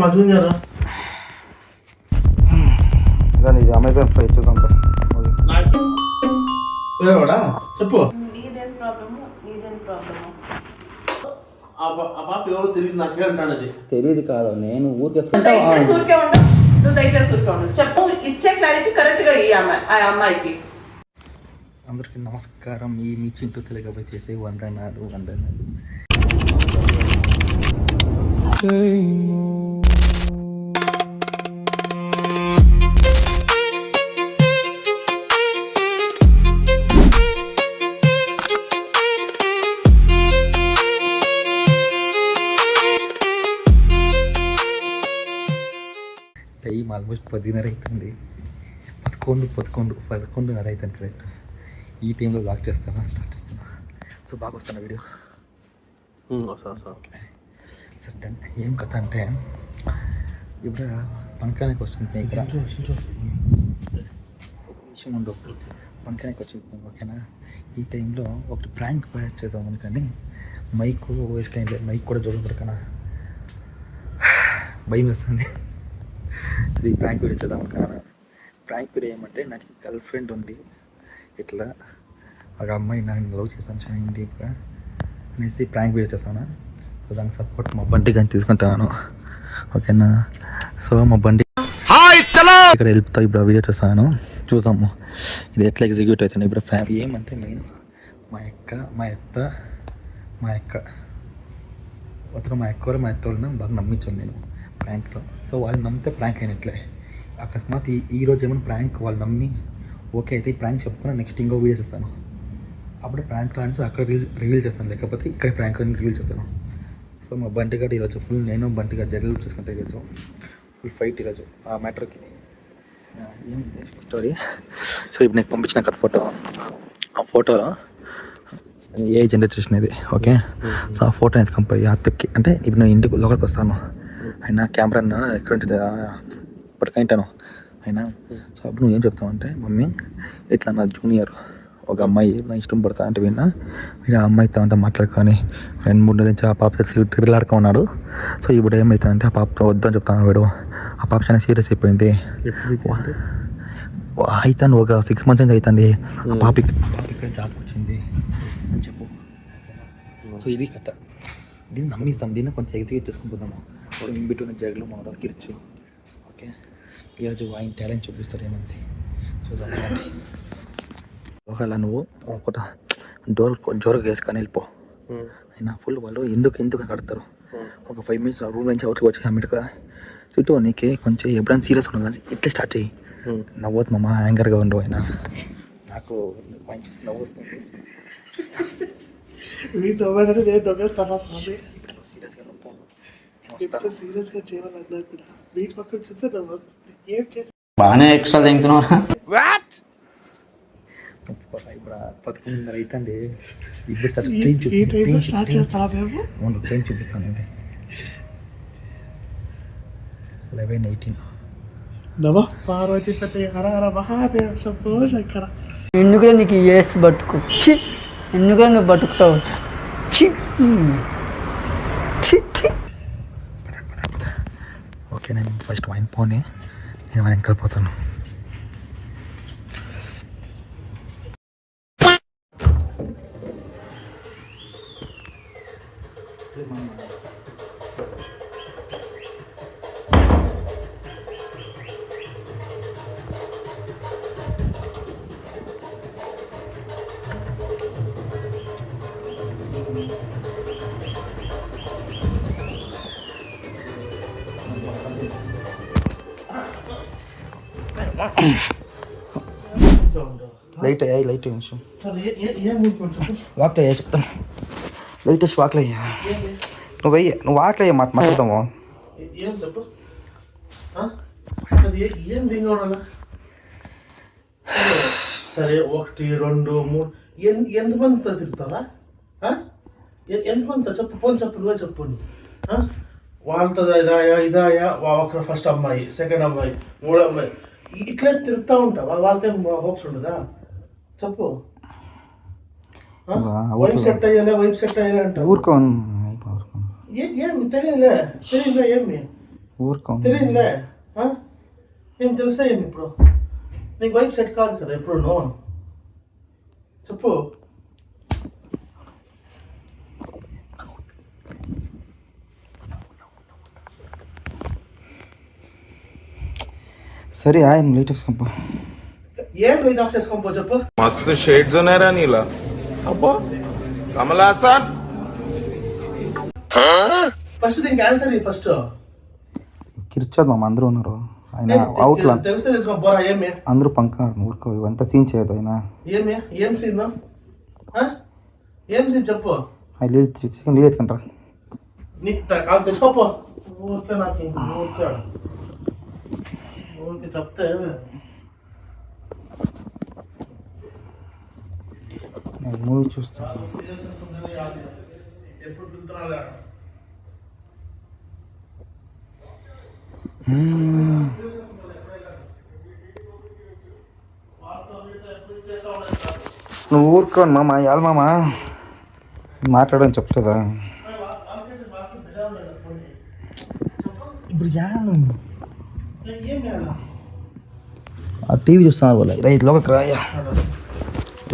మా జూనియర్ ఇది Amazon price చూసాం చెప్పు. తెలియదు కాదు నేను ఊరికే చెప్పు. ఇచ్చే క్లారిటీ కరెక్ట్ గా ఆ అమ్మాయికి. అందరికి నమస్కారం. మీ చింటూ తెలుగుపై చేసే వందనాలు. టైం ఆల్మోస్ట్ 10:30 అవుతుంది. 11:30 అవుతుంది కరెక్ట్. ఈ టైంలో లాక్ చేస్తాను, స్టార్ట్ చేస్తాను. సో బాగా వస్తాను వీడియో. Okay sir done. ఏం కథ అంటే ఇప్పుడు పనకానికి వస్తుంది ఇక్కడ విషయం ఉండవు. పనకానికి వచ్చింది ఓకేనా. ఈ టైంలో ఒకటి ప్రాంక్ చేద్దాం అనుకని మైక్ వేసుకైంది. మైక్ కూడా చూడబడకనా భయం వేస్తుంది. అది ప్రాంక్ వీడియో చేద్దాం అనుకున్నాను. ప్రాంక్ వీడియో ఏమంటే నాకు గర్ల్ ఫ్రెండ్ ఉంది, ఇట్లా ఒక అమ్మాయి నాకు లవ్ చేస్తాను చాలా డీప్గా అనేసి ప్రాంక్ వీడియో చేస్తాను. సో దానికి సపోర్ట్ మా బండి కానీ తీసుకుంటాను ఓకేనా. సో మా బండి ఇక్కడ హెల్ప్తో ఇప్పుడు ఆ వీడియో చేస్తాను, చూసాము ఇది ఎట్లా ఎగ్జిక్యూట్ అవుతుంది. ఇప్పుడు ఫ్యామిలీ ఏమంటే మెయిన్ మా అత్త వాళ్ళని బాగా నమ్మించాను నేను ప్రాంక్లో. సో వాళ్ళు నమ్మితే ప్రాంక్ అయినట్లే. అకస్మాత్ ఈరోజు ఏమైనా ప్రాంక్ వాళ్ళు నమ్మి ఓకే అయితే ఈ ప్రాంక్ చెప్పుకున్నా నెక్స్ట్ ఇంకో వీడియోస్ ఇస్తాను. అప్పుడు ప్రాంక్ లాంటి అక్కడ రివీల్ చేస్తాను, లేకపోతే ఇక్కడ ప్రాంక్ అని రివీల్ చేస్తాను. సో మా బంటి గారు ఈరోజు ఫుల్ నేను బంటి గారు జగలు చేసుకుంటే ఈరోజు ఫుల్ ఫైట్ ఈరోజు ఆ మ్యాటర్కి ఏమిటి స్టోరీ. సో ఇప్పుడు నీకు పంపించిన కదా ఫోటో, ఆ ఫోటోలో ఏ జనరేషన్ ఇది ఓకే. సో ఆ ఫోటో అనేది కంపల్సరీ అత్తకి అంటే ఇప్పుడు నేను ఇంటికి లోపలికి వస్తాను అయినా కెమెరా ఎక్కడ ఉంటుంది ఇప్పటికైంటాను అయినా. సో అప్పుడు నువ్వు ఏం చెప్తావు అంటే మమ్మీ ఇట్లా నా జూనియర్ ఒక అమ్మాయి నా ఇష్టం పడతా అంటే విన్నా మీరు ఆ అమ్మాయితో అంతా మాట్లాడుకొని 2-3 నెలల నుంచి ఆ పాప తిరిగిలాడుకో ఉన్నాడు. సో ఇప్పుడు ఏమవుతుందంటే ఆ పాప వద్దని చెప్తాను వీడు. ఆ పాప చాలా సీరియస్ అయిపోయింది. అవుతాను ఒక 6 months నుంచి అవుతుంది. ఆ పాప ఇక్కడ జాబ్కి వచ్చింది అని చెప్పు. సో ఇది కథ. దీన్ని నమ్మిస్తాం, దీన్ని కొంచెం ఎగ్జిక్యూట్ చేసుకుని పోదాము. ఇన్ బిట్వీన్ జగలు మనోడు కిర్చు ఓకే. ఈరోజు ఆయన టాలెంట్ చూపిస్తాడు ఏమనిసి చూసాం. ఒకవేళ నువ్వు ఒక జోరుగా వేసుకొని వెళ్ళిపో అయినా ఫుల్ వాళ్ళు ఎందుకు కడతారు. ఒక 5 minutes రూమ్ నుంచి అవుట్కి వచ్చి అమ్మిటుగా చుట్టూ నీకే కొంచెం ఎప్పుడైనా సీరియస్ ఉండదు కానీ ఇట్లా స్టార్ట్ చేయి. నవ్వద్దు మమ్మ, యాంగర్గా ఉండవు అయినా. నాకు ఆయన చూసి నవ్వు వస్తుంది. బాగానే ఎక్స్ట్రా తింటున్నారా? 11:30 అవుతుంది. ఇప్పుడు ట్రైన్ చూపిస్తాను. 11:18 ఎందుకులే నీకు వేస్ట్ బతుకు, ఎందుకులే నువ్వు బతుకుతావు. ఓకే నేను ఫస్ట్ వైన్ పోనీ నేను వైన్ వెళ్ళిపోతాను. లైట్ నిమిషం వాక్ అయ్యా చెప్తాను. లైట్ వేసి వాక్లు అయ్యా నువ్వు వాక్లు అయ్యా మాట్లాడతాము. ఏం చెప్పు ఏం దింగ సరే 1 2 3 ఎంతమందితో తిరుగుతావా? ఎంతమందితో చెప్పు పోని చెప్పు, నువ్వే చెప్పు. వాళ్ళతో ఇదాయా ఒక ఫస్ట్ అమ్మాయి, సెకండ్ అమ్మాయి, 3 అమ్మాయి ఇట్లా తిరుగుతూ ఉంటావా? వాళ్ళకేం హోప్స్ ఉండదా? చెప్పు. వైఫ్ సెట్ అయ్యాలి అంటే ఊరుకోను. ఏమి తెలియలే ఏమి ఊరుకో తెలియలే ఏం తెలుసా ఏమి ఇప్పుడు నీకు వైఫ్ సెట్ కాదు కదా ఎప్పుడు చెప్పు. సరే ఆయన లైట్ వేసుకోపో. ఏం లైట్ ఆఫ్ చేసుకోపో చెప్పు. मस्त शेड्स ఉన్నాయరా నీలా. అబ్బో కమలాసన్. ఫస్ట్ దీనికి ఆన్సర్ ఫస్ట్ కిర్చోదు మామ, అందరూ ఉన్నారు. ఆయన అవుట్ లా తెలిస్తే తెలుసుకోపోరా. ఏమి అందరూ పంక ఊరుకో, ఇవంతా సీన్ చేయదు ఆయన. ఏం సీన్ ఏం సీన్ చెప్పు. ఆయన నీళ్ళు ఎత్తుకుంటారా తెచ్చుకోపో. ఊరికే నాకు ఊరికి చెప్తే నేను మూవీ చూస్తాను. ఎప్పుడు పిలుతున్నా నువ్వు ఊరుకోను మామ, యాల మామ మాట్లాడని చెప్పలేదా ఇప్పుడు యాను ఆ టీవీ చూస్తున్నారు వాళ్ళ. రైట్ లోకకి రా అయ్యా,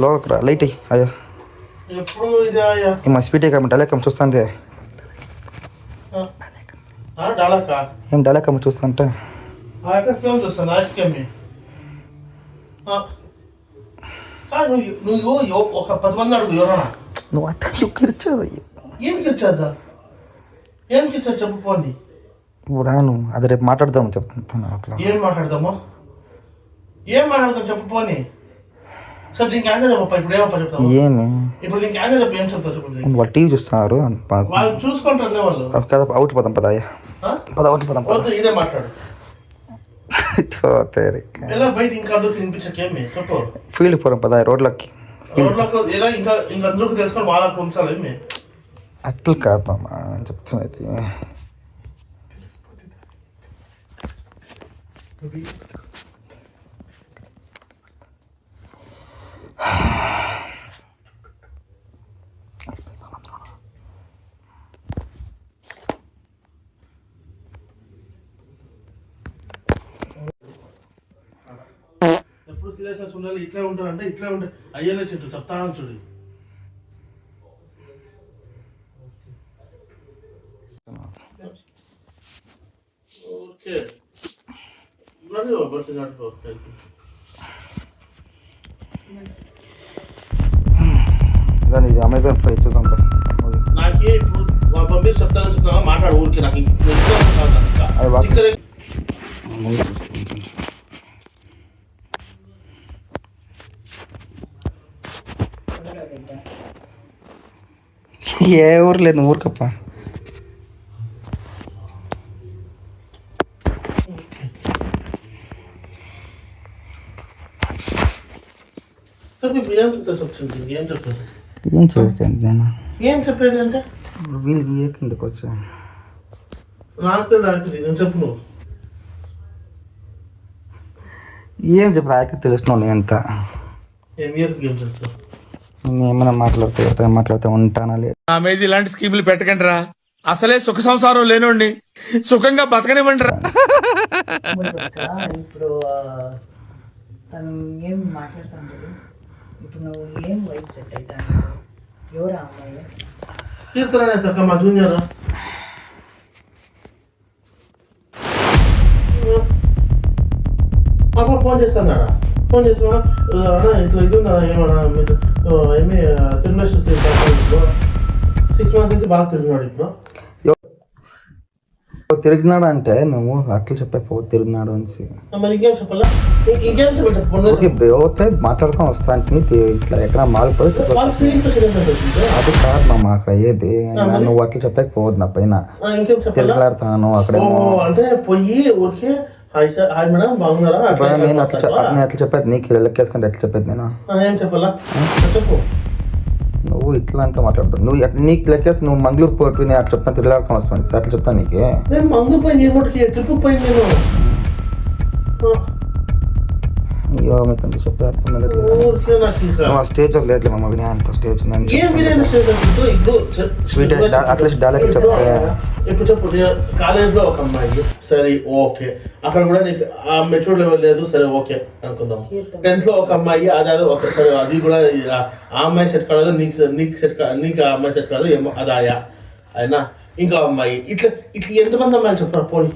లోకకి రా. లైట్ అయ్యా ఎప్పుడు ఇది మా స్పీటే కాబట్టి డైలాగ్ చూస్తాంటే డాలకా ఏం డైలాగ్ చూస్తాంటే ఫిల్మ్ చూస్తాను ఆశకమ్మి. నువ్వు ఒక 10 మంది అడుగు ఎవరన్నా. నువ్వు అట్లా కిర్చదు. ఏం కిర్చద్దా చెప్పుకోండి. ఇప్పుడు రాను, అది రేపు మాట్లాడదాము చెప్తాను. అట్లా ఏం మాట్లాడదాం చెప్పుకోని. సార్ దీనికి ఆన్సర్ చెప్పప్ప. ఇప్పుడు ఏమప్ప చెప్తావు. ఏమి ఇప్పుడు దీనికి ఆన్సర్ చెప్పు. ఏం చెప్తావు చెప్పు. వాళ్ళు టీవీ చూస్తున్నారు వాళ్ళు చూసుకుంటారులే వాళ్ళు. కదా అవుట్ పోదాం పద అయ్యా, పద అవుట్ పోదాం. వద్దు ఈడే మాట్లాడు. ఎలా బయట ఇంకా అందరికి వినిపించకేమి చెప్పు. ఫీల్డ్ పోదాం పద రోడ్లకి. రోడ్లకు ఎలా ఇంకా అందరికి తెలుసుకొని వాళ్ళకి ఉంచాలి ఏమి. అట్లా కాదు మామ నేను చెప్తున్నా. అయితే ఎప్పుడు సీరియస్నెస్ ఉండాలి. ఇట్లా ఉంటారంటే ఇట్లా ఉంటాయి. అయ్యేలే చెట్టు చెప్తాను చూడు. ఓకే మరి బర్త్ కాదు ఇది అమెజాన్ ప్రైస్ చూసాం. నాకే ఇప్పుడు వాళ్ళు పంపించి చెప్తాను చెప్తున్నా మాట్లాడు ఊరికి. నాకు ఏ ఊరు లేదు, ఊరికప్ప. ఏం చెప్పండి నేను ఏం చెప్పేది అంటే వీళ్ళకి ఏ కిందకు వచ్చా నాకు దానికి నేను చెప్పు. నువ్వు ఏం చెప్పు. రాక తెలుస్తున్నావు నేను ఎంత ఏం ఏం తెలుసు. ఏమైనా మాట్లాడితే ఉంటానా లేదు. నా మీద ఇలాంటి స్కీములు పెట్టకండి రా. అసలే సుఖ సంసారం లేనండి, సుఖంగా బతకనివ్వండి రా. ఇప్పుడు తను ఏం మాట్లాడుతుంటాడు. ఇప్పుడు నువ్వు ఏం వైపు సెట్ అవుతాను. ఎవరు ఆ అమ్మాయి? కీర్తన సక్క మా జూనియర్. పాప ఫోన్ చేస్తాడా. ఫోన్ చేస్తున్నా అన్నా ఇట్లా ఇది ఉందా ఏమన్నా మీరు ఏమి తిరుమల 6 months నుంచి బాగా తిరుగుతున్నాడు. ఇప్పుడు తిరిగినాడు అంటే నువ్వు అట్లా చెప్పకపో తిరిగినాడు అనేసి. మరి ఇంకేం చెప్పాలా. ఇంకేం చెప్పాలి. మాట్లాడుకొని వస్తాను. ఇట్లా ఎక్కడ మారిపోయి అది కాదు మామ అక్కడ అయ్యేది. నువ్వు అట్లా చెప్పకపోవద్దు నా పైన. తిరగలాడుతాను అక్కడ అంటే పోయి ఊరికే మేడం బాగున్నారా నేను అట్లా చెప్పేది. నీకు లెక్కేసుకుంటే ఎట్లా చెప్పేది నేను. ఏం చెప్పాలా చెప్పు. నువ్వు ఇట్లా అంతా మాట్లాడుతావు. నువ్వు నీకు లెక్కేసి నువ్వు మంగళూరు పోటీ నేను అట్లా చెప్తాను. తిరగలాడుకొని వస్తాను అట్లా చెప్తాను నీకు. నేను మంగళూరు పోయింది ట్రిప్ పోయింది నేను. అయ్యో మీకు అంత చెప్పారు ఊరికే నాకు ఇంకా స్టేజ్ లేట్లే మమ్మ వినే అంత స్టేజ్ ఏం బిర్యానీ స్టేజ్ అనుకుంటూ ఇప్పుడు స్వీట్ అట్లీస్ట్ డైలాగ్ చెప్తే ఇప్పుడు చెప్పు కాలేజ్లో ఒక అమ్మాయి సరే ఓకే అక్కడ కూడా నీకు ఆ మెచ్యూర్ లెవెల్ లేదు సరే ఓకే అనుకుందాం. 10th లో ఒక అమ్మాయి అదే ఒక సరే అది కూడా ఆ అమ్మాయి సెట్ కాలేదు నీకు ఆ అమ్మాయి సెట్ కాదు ఏమో అదాయా అయినా ఇంకో అమ్మాయి ఇట్లా ఇట్లా ఎంతమంది అమ్మాయిలు చెప్పారు పోనీ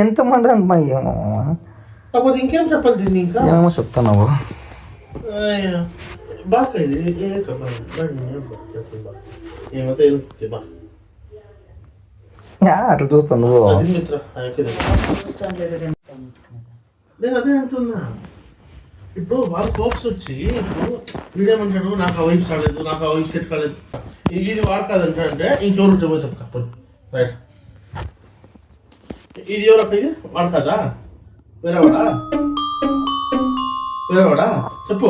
ఎంతమంది అమ్మాయి ఏమో కాకపోతే ఇంకేం చెప్పాలి దీన్ని ఇంకా ఏమో చెప్తున్నావు బాగా ఇది ఏమైతే బా అట్లా చూస్తావు నువ్వు. అది మిత్ర నేను అదే అంటున్నా. ఇప్పుడు వాళ్ళ కోప్స్ వచ్చి ఇప్పుడు వీడేమంటాడు నాకు ఆ వైఫ్ రాలేదు నాకు ఆ వైఫ్ సెట్ కాలేదు ఇది వాడు కాదంటే ఇంకెవరు చెప్పో చెప్పు రైట్ ఇది ఎవరు ఇది వాడు కదా వేరేవాడా చెప్పు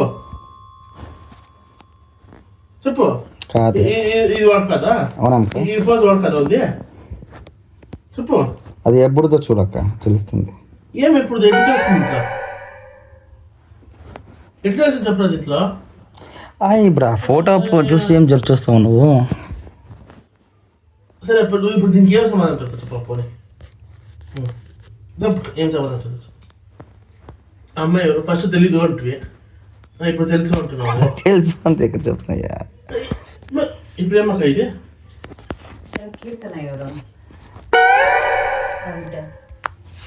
చెప్పు కాదు ఇది వాడు కదా అవునమ్మా ఈ ఫస్ట్ వాడు కదా ఉంది చెప్పు అది ఎప్పుడుతో చూడక్క తెలుస్తుంది. ఏం ఎప్పుడు ఎట్లా తెలుస్తుంది ఇట్లా ఎట్లా తెలుస్తుంది చెప్పలేదు ఇట్లా ఇప్పుడు ఆ ఫోటో చూసి ఏం జడ్జ్ చేస్తావు నువ్వు? సరే ఇప్పుడు దీనికి ఏం సమాధానం చెప్పు పోనీ ఏం సమాధానం చెప్పు. అమ్మాయి ఎవరు ఫస్ట్ తెలీదు అంటువి ఇప్పుడు తెలుసు అంటున్నావు. తెలుసు అంతే ఇక్కడ చెప్తున్నాయా ఇప్పుడు ఏమక్క ఇది కీర్తన ఎవరు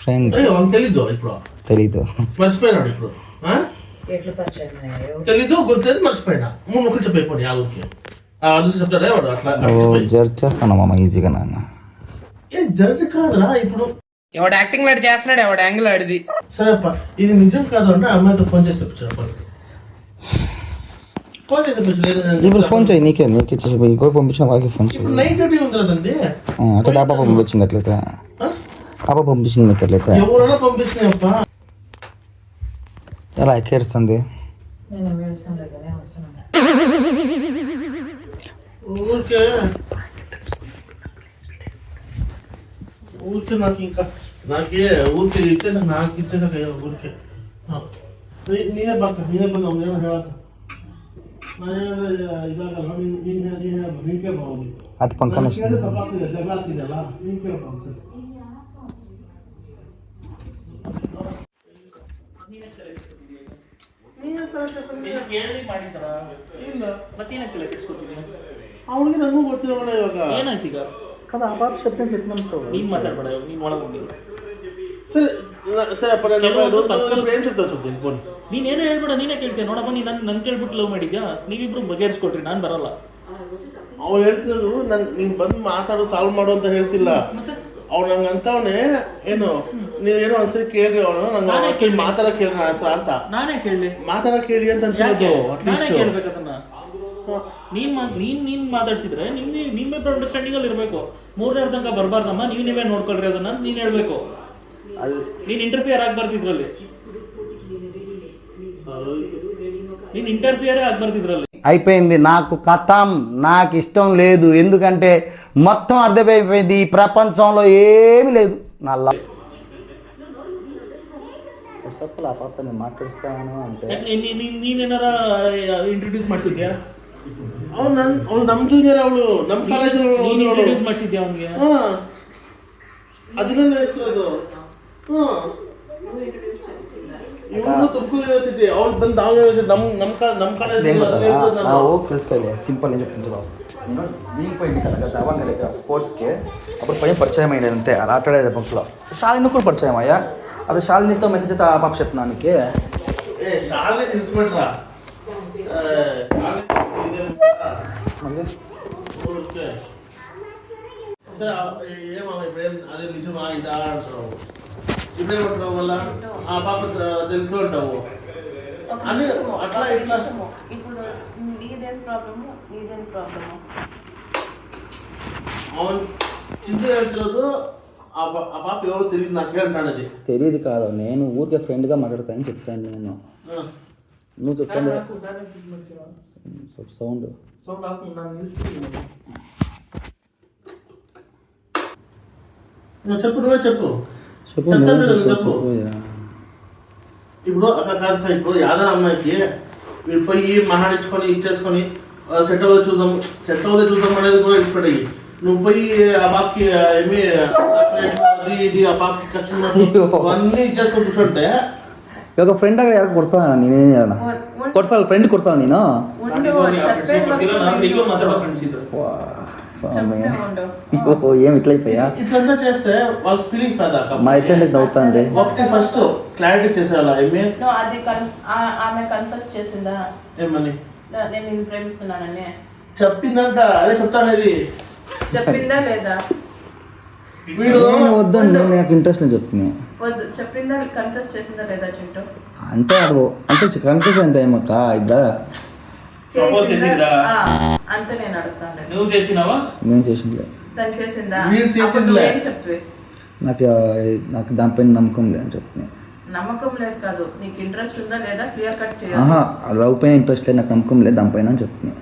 ఫ్రెండ్ అయ్యో తెలీదు ఇప్పుడు తెలీదు మర్చిపోయినాడు ఇప్పుడు ఎట్లా పరిచయం అయ్యాయో తెలీదు గుర్తులేదు మర్చిపోయినా 3 ముక్కలు చెప్పైపోయి ఆ ఊరికి అది చెప్తాడే వాడు అట్లా జడ్జ్ చేస్తాను మామ ఈజీగా నాన్న. ఏ జడ్జి కాదురా ఇప్పుడు ఎవడు యాక్టింగ్ లాంటి చేస్తున్నాడు ఎవడు యాంగిల్ ఆడిది. సరే అప్ప ఇది నిజం కాదు అంటే అమ్మాయితో ఫోన్ చేసి చెప్పించారు ఫోన్ చేసి చెప్పించలేదు ఇప్పుడు ఫోన్ చేయి నీకే చేసి ఇంకో పంపించిన వాళ్ళకి ఫోన్ చేయి. ఇప్పుడు నైట్ డ్యూటీ ఉంది కదండి అట్లా ఆ పాప పంపించింది అట్లయితే పాప పంపించింది నీకు అట్లయితే ఎవరైనా పంపిస్తున్నాయప్ప ఎలా ఎక్కేస్తుంది నేను ఏడుస్తాను లేదనే వస్తున్నాను. ఊరికే నాకు ఇంకా నాకే ఊరికి ఇచ్చేసాక నాకు ఇచ్చేసాక ఊరికే ನೀನೇ ಬಾಕ ನೀನೇ ಬಂದು ಅವ್ನು ಏನೋ ಹೇಳಕ್ಕ ನಾನು ಇದಾಗಲ್ಲ ನೀನು ಕೇಳ್ಬೋದು ಅದು ಪಂಕನ ತಪ್ಪಾಗ್ತಿದೆ ಜಗಳ ಆಗ್ತಿದೆಯಲ್ಲ ನೀನು ಕೇಳ್ಬೋದು ಅವನಿಗೆ ನನಗೂ ಗೊತ್ತಿರೋಣ ಇವಾಗ ಏನಾಯ್ತು ಈಗ కదా ఆ పాప చెప్తే చెప్తున్నాం ನೀನ್ ಮಾತಾಡ್ಬೇಡ ನೀನ್ ಒಳಗೋಗಿ ಸರಿ ಸರಿ ಅಪ್ಪ ನಾನು ಏನ್ చెప్తా చెప్ತೀನಿ ಫೋನ್ ನೀನೇನು ಹೇಳ್ಬೇಡ ನೀನೇ ಕೇಳ್ತೀಯ ನೋಡಪ್ಪ ನೀನು ನನ್ನ ಕೇಳ್ಬಿಟ್ಟು ಲವ್ ಮಾಡಿದ್ಯಾ ನೀವಿಬ್ರು ಬಗೆಹರಿಸ್ಕೊಟ್ರಿ ನಾನು ಬರಲ್ಲ ಅವ್ನು ಹೇಳ್ತಿರೋದು ನೀನ್ ಬಂದು ಮಾತಾಡು ಸಾಲ್ವ್ ಮಾಡು ಅಂತ ಹೇಳ್ತಿಲ್ಲ ಅವ್ನು ನಂಗೆ ಅಂತವನೇ ಏನು ನೀವೇನೋ ಒಂದ್ಸರಿ ಕೇಳ್ರಿ ಅವನು ನಂಗೆ ಒಂದ್ಸರಿ ಮಾತಾಡಕ್ ಕೇಳಿ ನನ್ನ ಹತ್ರ ಅಂತ ನಾನೇ ಕೇಳಲಿ ಮಾತಾಡಕ್ ಕೇಳಿ ಅಂತ ಅಂತಿರೋದು ನಾನೇ ಕೇಳ್ಬೇಕದನ್ನ ನೀನ್ ಮಾತಾಡ್ಸಿದ್ರೆ ನಿಮ್ಮಿಬ್ಬರು ಅಂಡರ್ಸ್ಟ್ಯಾಂಡಿಂಗ್ ಅಲ್ಲಿ ಇರಬೇಕು ಮೂರನೇ ತನಕ ಬರಬಾರ್ದಮ್ಮ ನೀವೇ ನೋಡ್ಕೊಳ್ರಿ ಅದನ್ನ ನೀನ್ ಹೇಳ್ಬೇಕು ನೀನ್ ಇಂಟರ್ಫಿಯರ್ ಆಗ್ಬಾರ್ದು ಇದ್ರಲ್ಲಿ ನೀನ್ ఇంటర్ఫియర్ ಆಗ್ಬಾರ್ದು ఇద్ರಲ್ಲಿ అయిపోయింది నాకు కథం నాకు ఇష్టం లేదు ఎందుకంటే మొత్తం అర్థమైపోయింది ఈ ప్రపంచంలో ఏమీ లేదు నా తప్పులు ఆ పాప నేను మాట్లాడిస్తాను అంటే ನೀನೇನಾರ ಇಂಟ್ರೊಡ್ಯೂಸ್ ಮಾಡ್ಸಿದ್ಯಾ ಅವ್ನು ನಮ್ ಜೂನಿಯರ್ ಅವಳು ನಮ್ ಕಾಲೇಜ್ ಇಂಟ್ರೊಡ್ಯೂಸ್ ಮಾಡ್ಸಿದ್ಯಾ ಅವನಿಗೆ ಅದನ್ನ ನಡೆಸಿರೋದು ಇವನು ತುಮಕೂರು ಯೂನಿವರ್ಸಿಟಿ ಅವ್ನು ಬಂದು ದಾವಣಗೆರೆ ಯೂನಿವರ್ಸಿಟಿ ನಮ್ ಕಾಲೇಜ್ ನಾವು తెలుసుకోవాలి సింపుల్ ఏం చెప్తుంటావు నేను దీనికి పోయింది కదా దావణగెర స్పోర్ట్స్కి అప్పుడు పైన పరిచయం అయ్యింది అంతే అలా ఆటలాడే పక్షులో శాలిని కూడా పరిచయం అయ్యా అది శాలినితో మెసేజ్ ఆ పాప చెప్తున్నానికి ಶಾಲೆ ತಿಳಿಸ್ಬಿಟ್ರಾ సరే ఏమో ఇప్పుడేం అదే నిజమా ఇదా అంటావు ఇప్పుడేమంటావు వల్ల ఆ పాప తెలుసు అంటావు అని అట్లా ఇట్లా ఇప్పుడు నీదేం ప్రాబ్లము అవును చింత ಹೇಳ್ತಿರೋದು ఆ పాప ఎవరో తెలియదు నాకే అంటాడు అది తెలియదు కాదు నేను ఊరికే ఫ్రెండ్గా మాట్లాడతానని చెప్తాను నేను నువ్వు చెప్తాను సౌండ్ చెప్పు నువ్వే చెప్పు చెప్పు చెప్పు ఇప్పుడు అక్కడ కాదు, ఇప్పుడు యాదన అమ్మాయికి వీడు పోయి మహాడించుకొని ఇచ్చేసుకొని సెట్ అవుతే చూద్దాం అనేది కూడా ఇష్టపడయి. నువ్వు పోయి ఆ బాబుకి ఏమి అది ఇది ఆ బాబుకి ఖర్చు అన్నీ ఇచ్చేసుకొని కూర్చుంటే ఒక ఫ్రెండ్ దగ్గర ఎవరికి కొడతాను నేనేం చేయాలి? కొడతాను ఫ్రెండ్ కొడతాను నేను. ఏం ఇట్లయిపోయా ఇట్లంతా చేస్తే వాళ్ళ ఫీలింగ్స్ మా అయితే నవ్వుతుంది. ఒకటి ఫస్ట్ క్లారిటీ చేసేవాళ్ళ ఏమి అది ఆమె కన్ఫెస్ చేసిందా ఏమని నేను నిన్ను ప్రేమిస్తున్నానని చెప్పిందంట, అదే చెప్తానేది. చెప్పిందా లేదా? వీడు వద్దు నాకు ఇంట్రెస్ట్ అని చెప్తున్నా. వద్దు చెప్పిందా, కన్ఫెస్ చేసిందా లేదా చింటూ? అంటే అంటే కన్ఫ్యూజ్ అంటే ఏమక్క ఇప్పుడు చేసిందా? అంతే నేను అడుగుతాను. నువ్వు చేసినావా? నేను చేసింది తను చేసిందా? వీడు చేసిందిలే. ఏం చెప్పి నాకు దానిపైన నమ్మకం లేదని చెప్తున్నా. నమ్మకం లేదు కాదు, నీకు ఇంట్రెస్ట్ ఉందా లేదా క్లియర్ కట్ చేయాలి. లవ్ పైన ఇంట్రెస్ట్ లేదు, నాకు నమ్మకం లేదు దానిపైన అని చెప్తున్నా.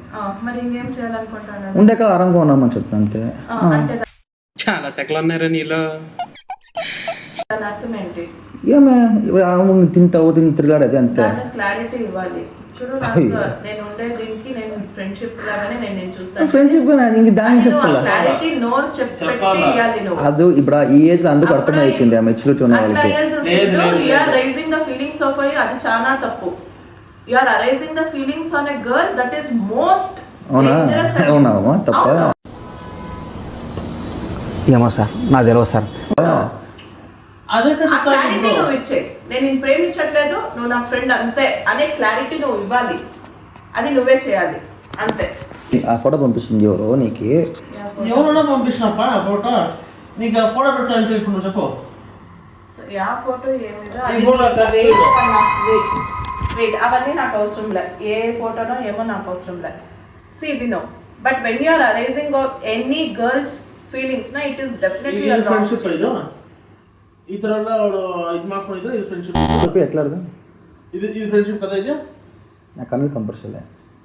మరి ఇంకేం చేయాలనుకుంటాను? ఉండే కదా ఆరాంగా ఉన్నామని చెప్తాను అంతే. అంటే చాలా సెకలు ఉన్నారా నీలో? దాని అర్థం ఏంటి? ఏమే తింటావు తిరిగాడేది అంతే. క్లారిటీ ఇవ్వాలి. చూడు నేను ఉండే దీనికి నేను ఫ్రెండ్షిప్ లాగానే నేను చూస్తాను. ఫ్రెండ్షిప్ ఇంక దాన్ని చెప్తా. క్లారిటీ నోర్ పెట్టి ఇవ్వాలి నువ్వు. అది ఇప్పుడు ఈ ఏజ్ లో అందుకు అర్థమవుతుంది ఆ మెచ్యూరిటీ ఉన్న వాళ్ళకి. You are raising the feelings of అది చాలా తప్పు. You are arising the feelings on a girl that is most dangerous. అవునా తప్ప ఏమో సార్ నాకు తెలియదు సార్. అదే క్లారిటీ నువ్వు ఇచ్చే, నేను నిన్ను ప్రేమించట్లేదు, నువ్వు నా ఫ్రెండ్ అంతే అనే క్లారిటీ నువ్వు ఇవ్వాలి. అది నువ్వే చేయాలి అంతే. ఆ ఫోటో పంపిస్తుంది ఎవరు నీకు? ఎవరన్నా పంపించినప్పా ఆ ఫోటో నీకు? ఆ ఫోటో పెట్టాలని ఇప్పుడు నువ్వు చెప్పు. ఆ ఫోటో ఏమిటో వెయిట్ అవన్నీ నాకు అవసరం లే. ఏ ఫోటోనో ఏమో నాకు అవసరం లే. సి వినో, but when you are arising any girls feelings నా ఇట్ ఈస్ డెఫినెట్లీ ఫ్రెండ్షిప్. ఈ తరంలో ఇది మాట్లాడితే ఇది ఫ్రెండ్షిప్. ఎట్లా అర్థం? ఇది ఫ్రెండ్షిప్ కదా. ఇది నాకు అన్ని కంపల్సరీ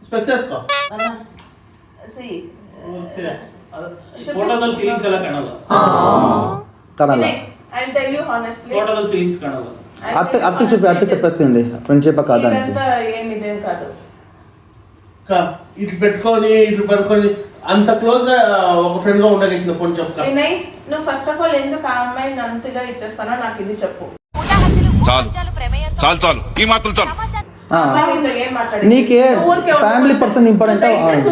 స్పెక్స్ వేసుకో. సి ಫೋಟೋದಲ್ಲಿ ಫೀಲಿಂಗ್ಸ್ ಎಲ್ಲ ಕಾಣಲ್ಲ. I'll tell you honestly. ಫೋಟೋದಲ್ಲಿ ಫೀಲಿಂಗ್ಸ್ ಕಾಣಲ್ಲ. అత్త చెప్పేస్తుంది ఫ్రెండ్షిప్ కాదా అని. ఏమిదేం కాదు. ఇట్లు పెట్టుకొని ఇట్లు పడుకొని అంత క్లోజ్ గా ఒక ఫ్రెండ్ గా ఉండగలిగిన ఫోన్ చెప్తా. వినయ్, నువ్వు ఫస్ట్ ఆఫ్ ఆల్ ఎందుకు ఆ అమ్మాయిని అంతగా ఇచ్చేస్తానో నాకు ఇది చెప్పు. చాలు ఈ మాత్రం చాలు. నీకే ఫ్యామిలీ పర్సన్ ఇంపార్టెంట్.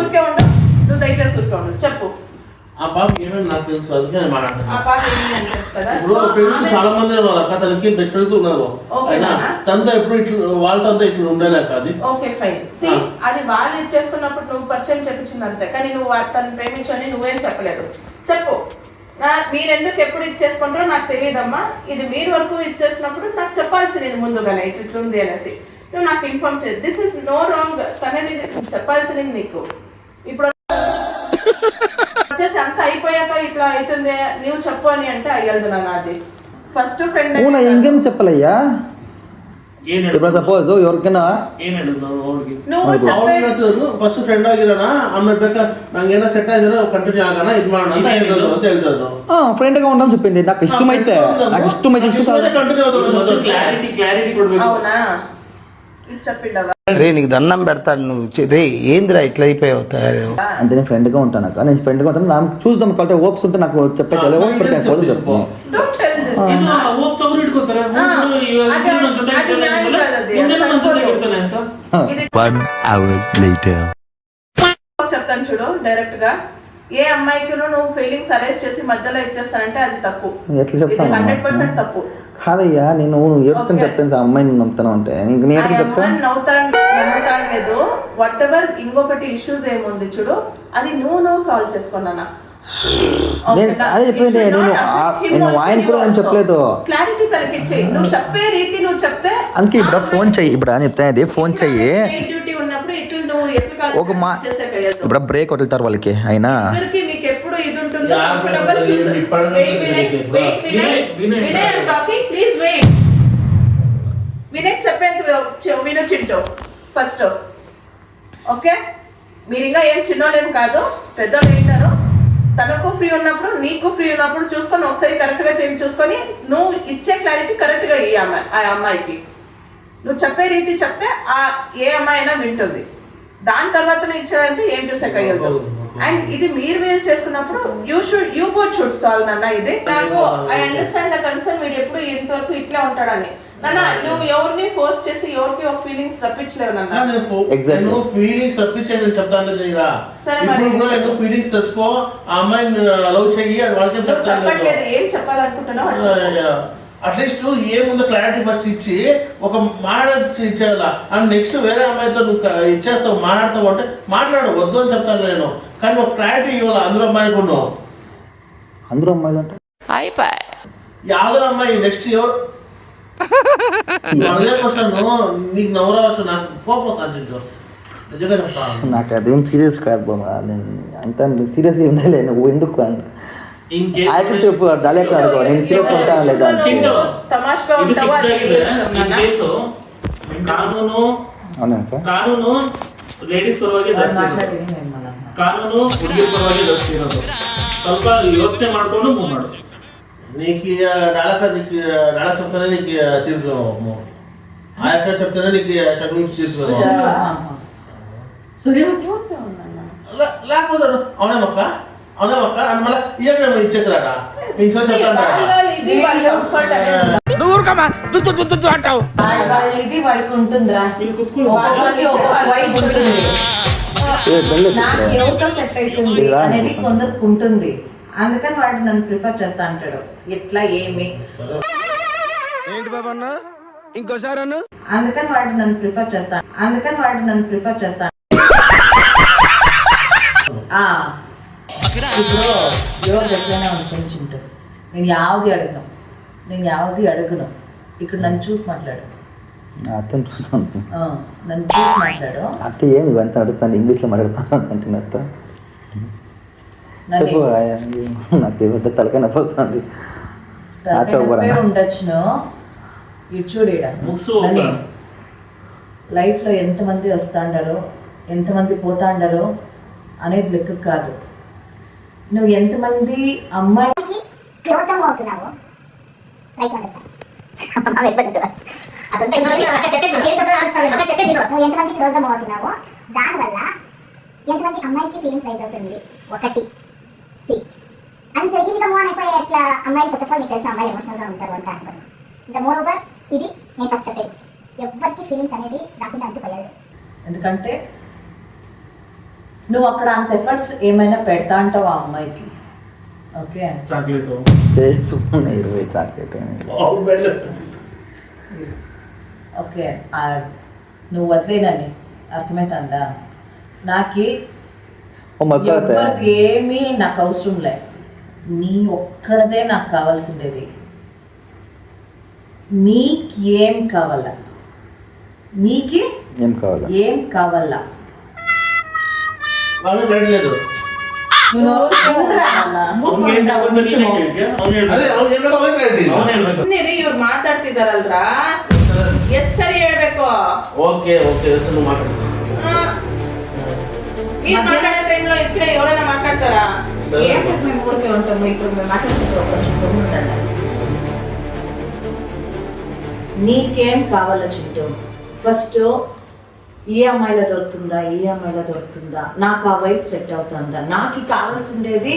ఊరికే ఉండు, నువ్వు దయచేసి ఊరికే ఉండు. చెప్పు ఆ పాప ఏమేమి నాకు తెలుసు, అందుకే నేను మాట్లాడుతున్నాను. ఆ పాప ఏమి అని తెలుసు కదా. ఇప్పుడు ఫ్రెండ్స్ చాలా మంది ఉన్నారు అక్క, తనకి బెస్ట్ ఫ్రెండ్స్ ఉన్నారు. అయినా తనతో ఎప్పుడు ఇట్లు వాళ్ళతో అంతా ఇట్లు ఉండలేక అది ఓకే ఫైన్. సి అది వాళ్ళు ఇచ్చేసుకున్నప్పుడు నువ్వు పరిచయం చెప్పించింది అంతే, కానీ నువ్వు తను ప్రేమించని నువ్వేం చెప్పలేదు. చెప్పు, మీరెందుకు ఎప్పుడు ఇచ్చేసుకుంటారో నాకు తెలియదమ్మా. ఇది మీరు వరకు ఇచ్చేసినప్పుడు నాకు చెప్పాల్సింది ముందుగానే ఇట్లుంది అనేసి నువ్వు నాకు ఇన్ఫార్మ్ చేయదు. This is no wrong. తనని చెప్పాల్సింది నీకు. ఇప్పుడు వచ్చేసి అంత అయిపోయాక ఇట్లా అవుతుంది నువ్వు చెప్పు అని అంటే అయ్యదు నాన్న. అది ఫస్ట్ ఫ్రెండ్ ఇంకేం చెప్పలయ్యా. ఇప్పుడు సపోజ్ ఎవరికైనా నువ్వు చెప్పలేదు. ಫಸ್ಟ್ ಫ್ರೆಂಡ್ ಆಗಿರೋಣ, ಆಮೇಲೆ ಬೇಕಾ ನಂಗೇನೋ ಸೆಟ್ ಆಗಿರೋ ಕಂಟಿನ್ಯೂ ಆಗೋಣ ಇದು ಮಾಡೋಣ ಅಂತ ಹೇಳಿರೋದು ಅಂತ ಹೇಳ್ತಿರೋದು. ఫ్రెండ్ గా ఉంటాం చెప్పింది. నాకు ఇష్టమైతే క్లారిటీ కొడಬೇಕು. అవునా, ఇది చెప్పిండవా? రే నీకు దండం పెడతాను నువ్వు రే ఏందిరా ఇట్లా అయిపోయావు తయారు అంటే నేను ఫ్రెండ్ గా ఉంటాను అక్క. నేను ఫ్రెండ్ గా ఉంటాను. నాకు చూద్దాం కాబట్టి ఓప్స్ ఉంటే నాకు చెప్పే చెప్తాను. Don't tell this. ಇದು ಹೋಪ್ಸ್ ಅವರು ಇಟ್ಕೋತಾರೆ. చెప్తాను చూడు డైరెక్ట్ గా. ఏ అమ్మాయికి నువ్వు ఫీలింగ్స్ అరెస్ట్ చేసి మధ్యలో ఇచ్చేస్తానంటే అది తప్పు. ఎట్లా చెప్తాను? 100% తప్పు. కాదయ్యా, నేను ఏడుచుకొని చెప్తాను సార్ అమ్మాయిని నమ్ముతాను అంటే నేను చెప్తాను. నమ్ముతాను లేదు. వాట్ ఎవర్ ఇంకొకటి ఇష్యూస్ ఏముంది చూడు, అది నువ్వు సాల్వ్ చేసుకున్నానా. అదే చెప్పేది నేను ఆయన కూడా నేను చెప్పలేదు. క్లారిటీ తనకి ఇచ్చేయి. నువ్వు చెప్పే రీతి నువ్వు చెప్తే అందుకే ఇప్పుడు ఫోన్ చెయ్యి. ఇప్పుడు అని చెప్తాను ఫోన్ చెయ్యి. డ్యూటీ ఉన్నప్పుడు ఇట్లా నువ్వు ఎట్లా ఒక మా ఇప్పుడు బ్రేక్ వదులుతారు వాళ్ళకి అయినా మీకు ఎప్పుడు ఇది ఉంటుంది. Please wait. వినయ్ చెప్పేంత విను చింటూ ఫస్ట్. ఓకే, మీరు ఇంకా ఏం చిన్నోళ్ళేం కాదు, పెద్దోళ్ళు ఏంటారు. తనకు ఫ్రీ ఉన్నప్పుడు నీకు ఫ్రీ ఉన్నప్పుడు చూసుకొని ఒకసారి కరెక్ట్ గా చూసుకొని నువ్వు ఇచ్చే క్లారిటీ కరెక్ట్ గా ఇయ్యి ఆ అమ్మాయికి. నువ్వు చెప్పే రీతి చెప్తే ఆ ఏ అమ్మాయి అయినా వింటుంది. దాని తర్వాత ఇచ్చాడంటే ఏం చేసే కయ్యదు. అండ్ ఇది మీరు చేసుకున్నప్పుడు యూ బోత్ షుడ్ సాల్వ్ నాన్న. ఇది నాకు ఐ అండర్స్టాండ్ ద కన్సర్న్. వీడు ఎప్పుడు ఇంతవరకు ఇట్లా ఉంటాడని. నాన్న నువ్వు ఎవరిని ఫోర్స్ చేసి ఎవరికి ఒక ఫీలింగ్స్ రప్పించలేవు నాన్న. ఫీలింగ్స్ రప్పించాను చెప్తాను లేదా. సరే మరి ఫీలింగ్స్ తెచ్చుకో, ఆ అమ్మాయిని లవ్ చెయ్యి అని వాళ్ళకి చెప్పట్లేదు. ఏం చెప్పాలనుకుంటున్నావు? అట్లీస్ట్ ఏముందో క్లారిటీ ఫస్ట్ ఇచ్చి ఒక మాట ఇచ్చేయాల. అండ్ నెక్స్ట్ వేరే అమ్మాయితో నువ్వు ఇచ్చేస్తావు, మాట్లాడతావు అంటే మాట్లాడు, వద్దు అని చెప్తాను నేను. కానీ ఒక క్లారిటీ ఇవ్వాలి అందరూ అమ్మాయికి ఉన్నావు. అందరూ అమ్మాయిలు అంటే యాదవ అమ్మాయి నెక్స్ట్ ఎవరు అడిగే క్వశ్చన్ నీకు నవ్వు రావచ్చు, నాకు కోపం సాధ్యం నిజంగా చెప్తాను. నాకు అదేం సీరియస్ కాదు బాబా, నేను అంత సీరియస్గా ఉండాలి. నువ్వు ఎందుకు అనుకో నేను సీరియస్గా ఉంటాను లేదా. ಕಾನೂನು ಲೇಡೀಸ್ ಪರವಾಗಿ ಜಾಸ್ತಿ, ಕಾನೂನು ಹುಡುಗಿರ ಪರವಾಗಿ ಜಾಸ್ತಿ ಇರೋದು. ಸ್ವಲ್ಪ ಯೋಚನೆ ಮಾಡ್ಕೊಂಡು ಮೂವ್ ಮಾಡು. నీకు నాళ చెప్తానే నీకు తీర్పు, ఆయా చెప్తానే నీకు శకుల నుంచి తీర్పు. లేకపోతే అవునేమక్క అవునేమక్క అని మళ్ళీ ఇయ్యమేమో ఇచ్చేసారా ఇంట్లో చెప్తాను. ఇది వాళ్ళకి ఉంటుందిరా, నాకు ఎవరితో సెట్ అవుతుంది అనేది కొందరికి ఉంటుంది. అందుకని వాడు నన్ను ప్రిఫర్ చేస్తా అంటాడు. ఎట్లా ఏమి ఏంటి బాబా అన్న ఇంకోసారి అన్న, అందుకని వాడు నన్ను ప్రిఫర్ చేస్తా, అందుకని వాడు నన్ను ప్రిఫర్ చేస్తా. ఇప్పుడు ఎవరు ఎట్లయినా అనుకుంటుంటారు. నేను యావది అడగను. ఇక్కడ నన్ను చూసి మాట్లాడు, అర్థం చూస్తాను. నన్ను చూసి మాట్లాడు. అత్త ఏమి ఇవంతా నడుస్తాను, ఇంగ్లీష్లో మాట్లాడతాను అంటే అత్త చెప్పు. నాకు ఏమంతా తలకాయ నొప్పి వస్తుంది. ఉండొచ్చును. ఇటు చూడేడా లైఫ్లో ఎంతమంది వస్తాండారో ఎంతమంది పోతాండారో అనేది లెక్క కాదు. నువ్వు ఎంతమంది అమ్మాయికి క్లోజ్ అవుతున్నావు, నువ్వు ఎంతమంది క్లోజ్ అవుతున్నావో దానివల్ల ఎంతమంది అమ్మాయికి ఫీలింగ్స్ రైజ్ అవుతుంది. ఒకటి అంత ఈజీగా మూవ్ అయిపోయే ఎట్లా అమ్మాయిలు ఫస్ట్ ఆఫ్ ఆల్ నీకు తెలిసిన అమ్మాయిలు ఎమోషనల్గా ఉంటారు అంట అనుకోండి. ఇంకా మోర్ ఓవర్ ఇది నేను ఫస్ట్ చెప్పేది, ఎవరికి ఫీలింగ్స్ అనేది రాకుండా అంతుకోలేదు. ఎందుకంటే నువ్వు అక్కడ అంత ఎఫర్ట్స్ ఏమైనా పెడతా అంటావు ఆ అమ్మాయికి. ఓకే చాక్లెట్ ఓకే నువ్వు వదిలేనని అర్థమవుతుందా? నాకు ఏమీ నాకు అవసరం లే, నీ ఒక్కడదే నాకు కావాల్సిండేది. నీకేం కావాలా? నీకి ఏం కావాలా? ಇವ್ರು ಮಾತಾಡ್ತಿದಾರಲ್ರಾ, ಎಷ್ಟ್ ಸರಿ ಹೇಳ್ಬೇಕು. ಓಕೆ ಓಕೆ మీరు మాట్లాడే టైంలో ఇక్కడ ఎవరైనా మాట్లాడతారా? మేము ఊరికే ఉంటాము. ఇప్పుడు మేము మాట్లాడుకుంటాం. నీకేం కావాలో చింటూ ఫస్ట్ ఏ అమ్మాయిలో దొరుకుతుందా, నాకు ఆ వైపు సెట్ అవుతుందా, నాకు కావాల్సిండేది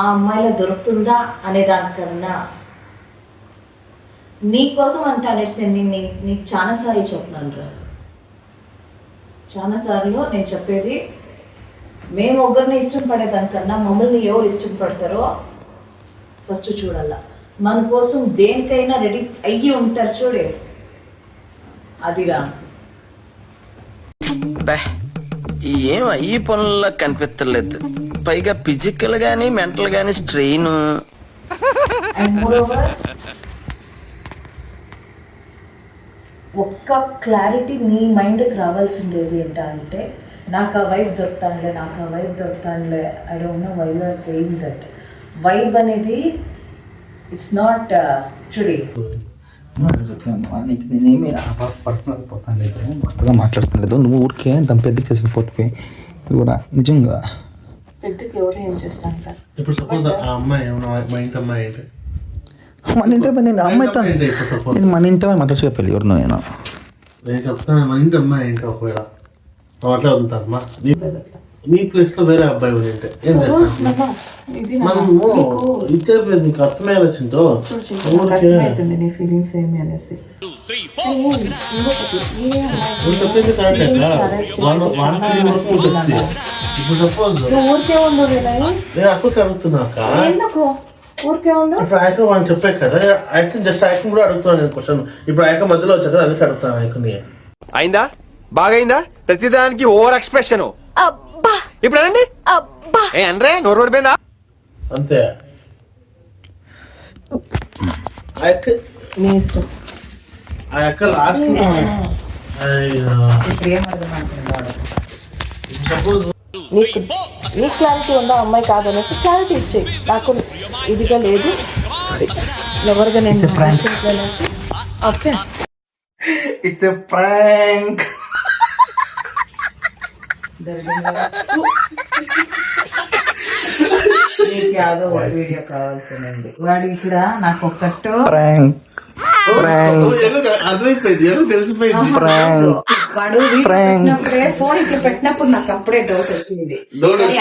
ఆ అమ్మాయిలో దొరుకుతుందా అనే దానికన్నా నీకోసం అంటే అనేసి నేను నీకు చాలాసార్లు చెప్తున్నాను రా. చాలాసార్లు నేను చెప్పేది, మేము ఒకరిని ఇష్టం పడేదానికన్నా మమ్మల్ని ఎవరు ఇష్టం పడతారో ఫస్ట్ చూడాల. మన కోసం దేనికైనా రెడీ అయ్యి ఉంటారు చూడే, అదిరా. ఏం ఈ పనుల్లో కనిపించలేదు, పైగా ఫిజికల్ గానీ మెంటల్ గానీ స్ట్రెయిన్. అండ్ మోరోవర్ ఒక్క క్లారిటీ నీ మైండ్కి రావాల్సిండేది ఏంటంటే, నాకు ఆ వైబ్ దొరుకుతానులే. I don't know why you are saying that. Vibe అనేది ఇట్స్ నాట్ చుడి. నీకు నేనేమి పర్సనల్గా పోతాను లేదు, కొత్తగా మాట్లాడుతాను లేదు. నువ్వు ఊరికే దాని పెద్దకి చేసుకుపోతే కూడా నిజంగా పెద్దకి ఎవరు ఏం చేస్తా అంటారు. ఇప్పుడు సపోజ్ ఆ అమ్మాయి మా ఇంటి అమ్మాయి అంటే మన ఇంటి నేను అమ్మాయితో నేను మన ఇంటి మాట్లాడుగా పెళ్ళి ఎవరినో నేను నేను చెప్తాను మన ఇంటి అమ్మాయి ఏంటి ఒకవేళ అట్లా వదులుతానమ్మా. నీ ప్లేస్ లో వేరే అబ్బాయి ఉంటే ఏం చేస్తాను? మనము ఇచ్చే నీకు అర్థమయ్యేలా చింటూ అర్థమవుతుంది నీ ఫీలింగ్స్ ఏమి అనేసి. నువ్వు చెప్పింది కరెక్టే ఇప్పుడు సపోజ్ ఊరికే ఉండదు నేను అక్కడికి అడుగుతున్నాక ఎందుకు ఊరికే ఉండు. ఇప్పుడు ఆయక మనం చెప్పాను కదా, ఆయక జస్ట్ ఆయక కూడా అడుగుతున్నాను నేను క్వశ్చన్. ఇప్పుడు ఆయక మధ్యలో వచ్చా కదా, అందుకే అడుగుతాను ఆయకని. అయిందా బాగైందా ప్రతిదానికి ఓవర్ ఎక్స్ప్రెషన్ ఇప్పుడు అనండి అనరే నోరు పడిపోయిందా అంతే. ఆయక నీ ఇష్టం. ఆయక లాస్ట్ సపోజ్ నీకు నీ క్లారిటీ ఉందా అమ్మాయి కాదనేసి క్లారిటీ ఇచ్చేయి. నాకు ఇదిగా లేదు ఎవరిగా నేను అనేసి. Okay it's a prank. నీకు యాదో వీడియో కావాల్సిందండి వాడు ఇక్కడ నాకు ఒక్కటో ప్రాంక్ అర్థమైపోయింది, ఏదో తెలిసిపోయింది. వాడు పెట్టినప్పుడే ఫోన్ ఇట్లా పెట్టినప్పుడు నాకు అప్పుడే డౌట్ వచ్చింది.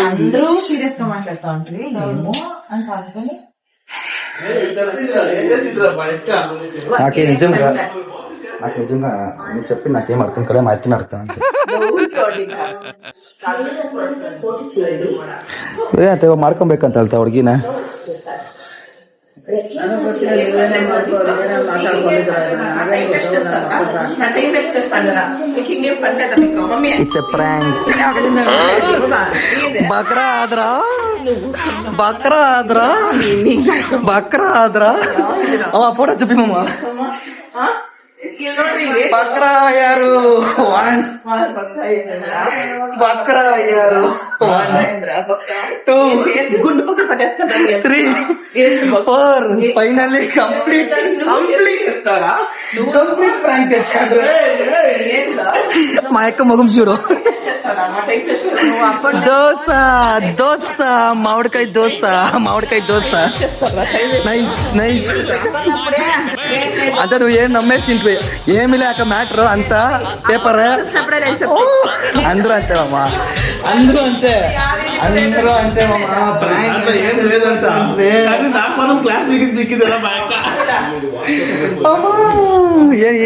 అందరూ సీరియస్ గా మాట్లాడుతూ ఉంటారు ఏమో అని కాదుకొని నాకు నిజంగా నువ్వు చెప్పి నాకేం అర్థం కదా, మా అర్థం అర్థం ಅಂತೆ ಮಾಡ್ಕೊಬೇಕಂತ ಹೇಳ್ತಾ ಹುಡುಗಿನ. It's A prank. ಬಕ್ರಾ ಆದ್ರ ಅವ ಫೋಟೋ ಚುಪ್ಪಿ ಮಮ್ಮ బక్రా అయ్యారు బక్రా అయ్యారు 1 2 3 4 ఫైనల్లీ కంప్లీట్ ప్రాంక్ చేశాడు. మా యొక్క మొగం చూడు. దోశ మామిడికాయ దోశ నైస్. అంటే నువ్వు ఏం నమ్మేసింటివి, ఏమి లేక మ్యాటర్ అంతా పేపర్. అందరూ అంతే మామా, అందరూ అంతే మామా.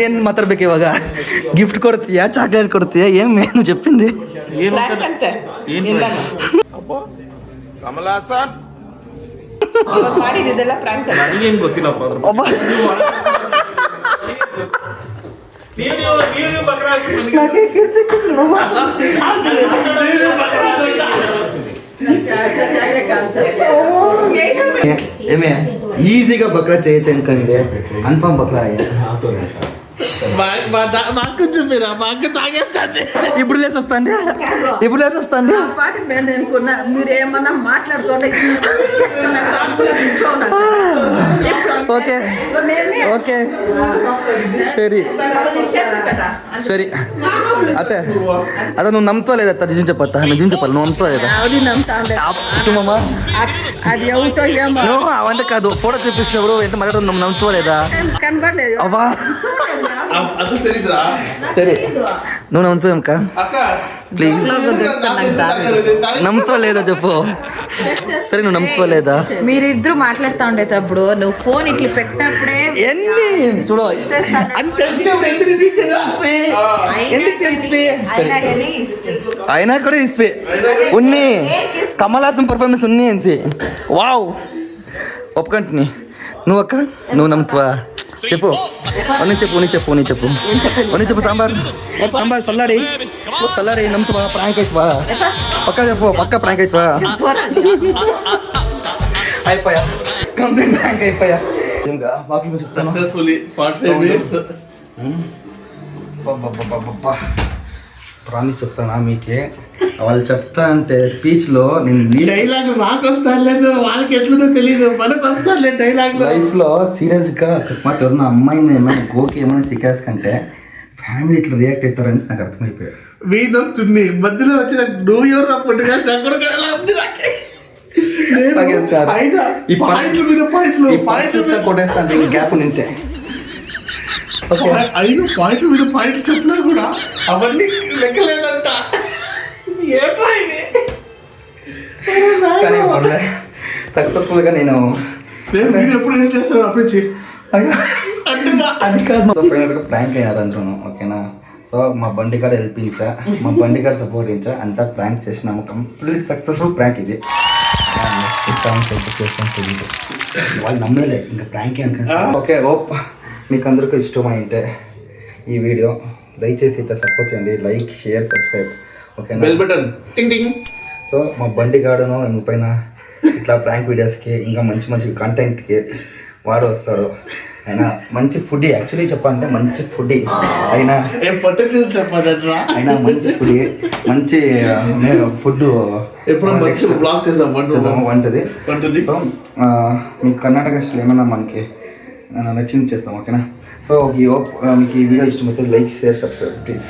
ಏನ್ ಮಾತಾಡ್ಬೇಕು ಇವಾಗ? ಗಿಫ್ಟ್ ಕೊಡ್ತೀಯಾ, ಚಾಕ್ಲೇಟ್ ಕೊಡ್ತೀಯಾ, ಏನ್ నువ్వు చెప్పింది? కమలాసన్ ಮಾಡಿದ್ದೆಲ್ಲ ಪ್ರಾಂಕ್ ನನಗೇನು ಗೊತ್ತಿಲ್ಲಪ್ಪ ಅದ್ರ ನೀವು ಬಕ್ರಾ ఏమే ఈజీగా బక్రా చేయొచ్చు అనుకోండి, కన్ఫర్మ్ బక్రా అయ్యా. మాకు చూపిరా, మాకు తాగేస్తాండి. ఇప్పుడు లేసొస్తాండి మీరు ఏమన్నా మాట్లాడుకోండి. ఓకే సರಿ అతే అదే నువ్వు నమ్ముతా లేదా? నిజం చెప్పత్తా, నిజం చెప్పాలి. నువ్వు నమ్ముతా లేదా? అది అవుతో ఏమో అవంతా కాదు, ఫోటో చూపించినప్పుడు ఎంత మాట్లాడు నమ్ముతా లేదా? కనబడలేదు. అవ్వా అది తెలీదా? సరే నువ్వు నమ్ముతావు అక్క, ప్లీజ్ నమ్ముతా లేదా చెప్పు. సరే నువ్వు నమ్ముతా లేదా? మీరిద్దరు మాట్లాడుతూ ఉండేటప్పుడు నువ్వు ఫోన్ ఇట్లా పెట్టినప్పుడే ఎన్ని చూడ అయినా కూడా ఇస్పే ఉన్ని కమలాసన్ పర్ఫార్మెన్స్ ఉన్ని అనిసి వావ్ ఒప్పుకంటుని. నువ్వు అక్క నువ్వు నమ్ముతావా చెప్పు. చెప్పు సాంబార్ సల్లాడి నమ్ముతావా? ప్రాంక్ అవుతావా? పక్క చెప్పు, పక్క ప్రాంక్ అవుతావా? అయిపోయా, కంప్లీట్ ప్రాంక్ అయిపోయా. Successfully 45 minutes. ప్రామిస్ చెప్తానా మీకే, వాళ్ళు చెప్తా అంటే స్పీచ్ లో నేను డైలాగ్ మాకు వస్తాలేదు, వాళ్ళకి ఎట్లుందో తెలియదు, మనకు వస్తారులే డైలాగ్. లైఫ్ లో సీరియస్ గా అకస్మాత్ ఎవరన్నా అమ్మాయిని ఏమైనా గోకి ఏమైనా సికాస్ కంటే ఫ్యామిలీ ఇట్లా రియాక్ట్ అవుతారని నాకు అర్థమైపోయాడు. వీధి మధ్యలో వచ్చి నాకు నువ్వు ఎవరు అప్పుడు కొట్టేస్తాను గ్యాప్ నింటే అయిన పాయింట్ల మీద పాయింట్లు చెప్పినా కూడా అవన్నీ లెక్కలేదంట. ఏట్రా ఇది? కానీ సక్సెస్ఫుల్గా నేను మీరు ఎప్పుడు ఏం చేస్తారు అప్పుడు అది కాదు. సో ఫైనల్గా ప్రాంక్ అయినారు అందరూ, ఓకేనా. సో మా బండి కాడ హెల్ప్ ఇచ్చా, మా బండి కాడ సపోర్ట్ ఇచ్చా, అంతా ప్రాంక్ చేసినాము. కంప్లీట్ సక్సెస్ఫుల్ ప్రాంక్ ఇది. వాళ్ళు నమ్మలే ఇంకా ప్రాంక్ అనుకుంటా. ఓకే ఓప్ మీకు అందరికీ ఇష్టమైతే ఈ వీడియో దయచేసి ఇట్లా సపోర్ట్ చేయండి, లైక్, షేర్, సబ్స్క్రైబ్, ఓకేనా. బెల్ బటన్ టింగ్ టింగ్. సో మా బండి గాడును ఇంకపైన ఇట్లా ప్రాంక్ వీడియోస్కి ఇంకా మంచి మంచి కంటెంట్కి వాడు వస్తాడు. అయినా మంచి ఫుడ్, యాక్చువల్లీ చెప్పాలంటే మంచి ఫుడ్ అయినా ఏం పొట్ట చూసి చెప్పదట్రా. అయినా మంచి ఫుడ్, మంచి ఫుడ్ ఎప్పుడు మంచి బ్లాగ్ చేసాం వంటది. సో మీకు కర్ణాటక స్టైల్ ఏమైనా మనకి నచ్చింది చేస్తాం, ఓకేనా. సో ఈ మీకు ఈ వీడియో ఇష్టమైతే లైక్, షేర్, సబ్స్క్రైబ్ ప్లీజ్.